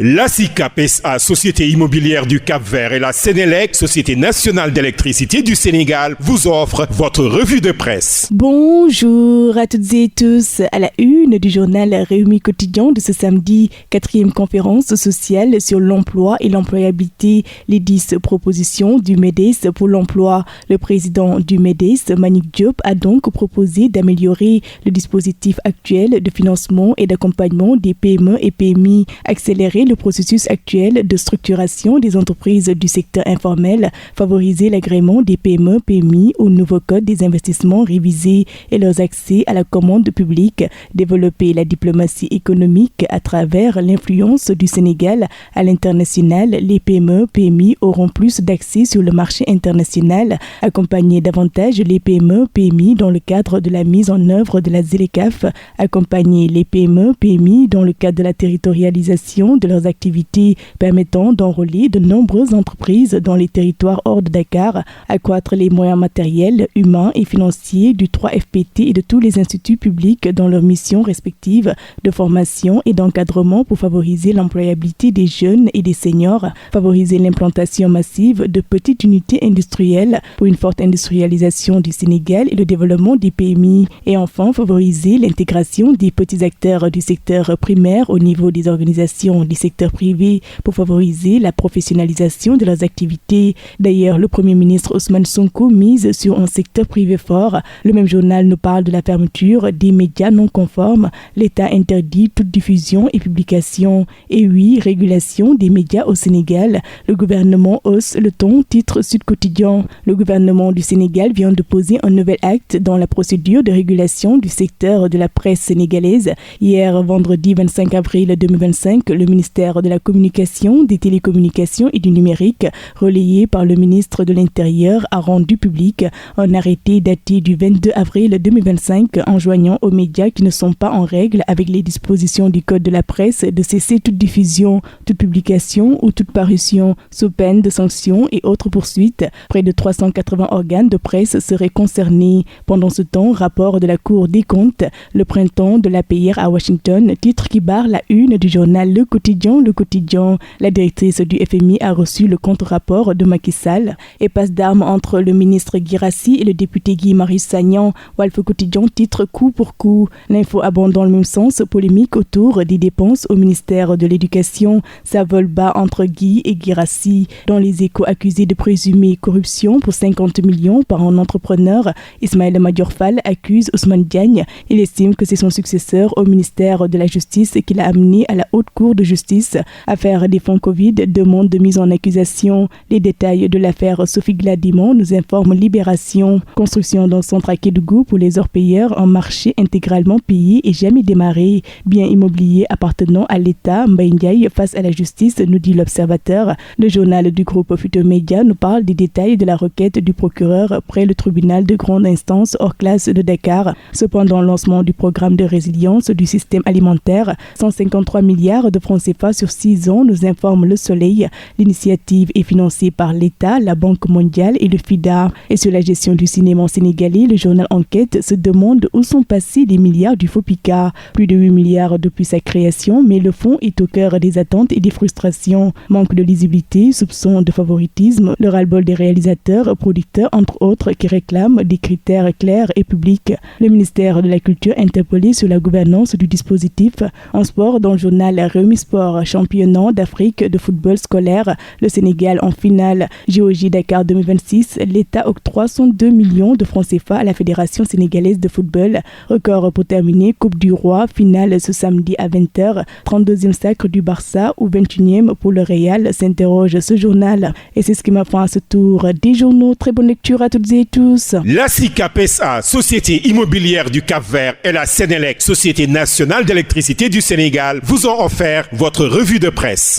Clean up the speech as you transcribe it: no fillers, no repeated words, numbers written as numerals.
La SICAP SA, Société immobilière du Cap-Vert, et la Sénélec, Société nationale d'électricité du Sénégal, vous offrent votre revue de presse. Bonjour à toutes et tous. À la une du journal Rewmi Quotidien de ce samedi, 4e conférence sociale sur l'emploi et l'employabilité, les 10 propositions du MEDES pour l'emploi. Le président du MEDES, Mbagnick Diop, a donc proposé d'améliorer le dispositif actuel de financement et d'accompagnement des PME et PMI, accélérer le processus actuel de structuration des entreprises du secteur informel, favoriser l'agrément des PME, PMI au nouveau code des investissements révisé et leurs accès à la commande publique, développer la diplomatie économique à travers l'influence du Sénégal à l'international. Les PME, PMI auront plus d'accès sur le marché international, accompagner davantage les PME, PMI dans le cadre de la mise en œuvre de la ZLECAf, accompagner les PME, PMI dans le cadre de la territorialisation de leurs activités permettant d'enrôler de nombreuses entreprises dans les territoires hors de Dakar, accroître les moyens matériels, humains et financiers du 3FPT et de tous les instituts publics dans leurs missions respectives de formation et d'encadrement pour favoriser l'employabilité des jeunes et des seniors, favoriser l'implantation massive de petites unités industrielles pour une forte industrialisation du Sénégal et le développement des PMI, et enfin favoriser l'intégration des petits acteurs du secteur primaire au niveau des organisations du secteur privé pour favoriser la professionnalisation de leurs activités. D'ailleurs, le Premier ministre Ousmane Sonko mise sur un secteur privé fort. Le même journal nous parle de la fermeture des médias non conformes. L'État interdit toute diffusion et publication. Et oui, régulation des médias au Sénégal. Le gouvernement hausse le ton, titre Sud Quotidien. Le gouvernement du Sénégal vient de poser un nouvel acte dans la procédure de régulation du secteur de la presse sénégalaise. Hier, vendredi 25 avril 2025, le ministère de la Communication, des Télécommunications et du Numérique, relayé par le ministre de l'Intérieur, a rendu public un arrêté daté du 22 avril 2025 enjoignant aux médias qui ne sont pas en règle avec les dispositions du Code de la presse de cesser toute diffusion, toute publication ou toute parution sous peine de sanctions et autres poursuites. Près de 380 organes de presse seraient concernés. Pendant ce temps, rapport de la Cour des comptes, le printemps de l'APR à Washington, titre qui barre la une du journal Le Quotidien. La directrice du FMI a reçu le contre-rapport de Macky Sall et passe d'armes entre le ministre Guirassy et le député Guy Marius Sagnan. Walf Quotidien titre coup pour coup. L'info abonde dans le même sens, polémique autour des dépenses au ministère de l'Éducation. Ça vole bas entre Guy et Guirassy. Dans les Échos, accusés de présumée corruption pour 50 millions par un entrepreneur, Ismaïla Madior Fall accuse Ousmane Diagne. Il estime que c'est son successeur au ministère de la Justice qui l'a amené à la Haute Cour de justice. Affaire des fonds Covid, demande de mise en accusation. Les détails de l'affaire Sophie Gladimon nous informe Libération. Construction d'un centre à Kédougou pour les orpailleurs, un marché intégralement payé et jamais démarré. Bien immobilier appartenant à l'État, Mbaye Ndiaye face à la justice, nous dit l'Observateur. Le journal du groupe Futur Média nous parle des détails de la requête du procureur près le tribunal de grande instance hors classe de Dakar. Cependant, lancement du programme de résilience du système alimentaire, 153 milliards de francs CFA sur 6 ans, nous informe Le Soleil. L'initiative est financée par l'État, la Banque mondiale et le FIDA. Et sur la gestion du cinéma sénégalais, le journal Enquête se demande où sont passés les milliards du FOPICA. Plus de 8 milliards depuis sa création, mais le fonds est au cœur des attentes et des frustrations. Manque de lisibilité, soupçon de favoritisme, le ras-le-bol des réalisateurs, producteurs, entre autres, qui réclament des critères clairs et publics. Le ministère de la Culture interpellé sur la gouvernance du dispositif. En sport, dans le journal Rewmi Sport, championnat d'Afrique de football scolaire, le Sénégal en finale. JOJ Dakar 2026, l'État octroie 102 millions de francs CFA à la Fédération sénégalaise de football. Record pour terminer, Coupe du Roi, finale ce samedi à 20h, 32e sacre du Barça ou 21e pour le Real, s'interroge ce journal. Et c'est ce qui m'a fait à ce tour des journaux. Très bonne lecture à toutes et tous. La SICAP SA, Société immobilière du Cap-Vert, et la Sénélec, Société nationale d'électricité du Sénégal, vous ont offert votre revue de presse.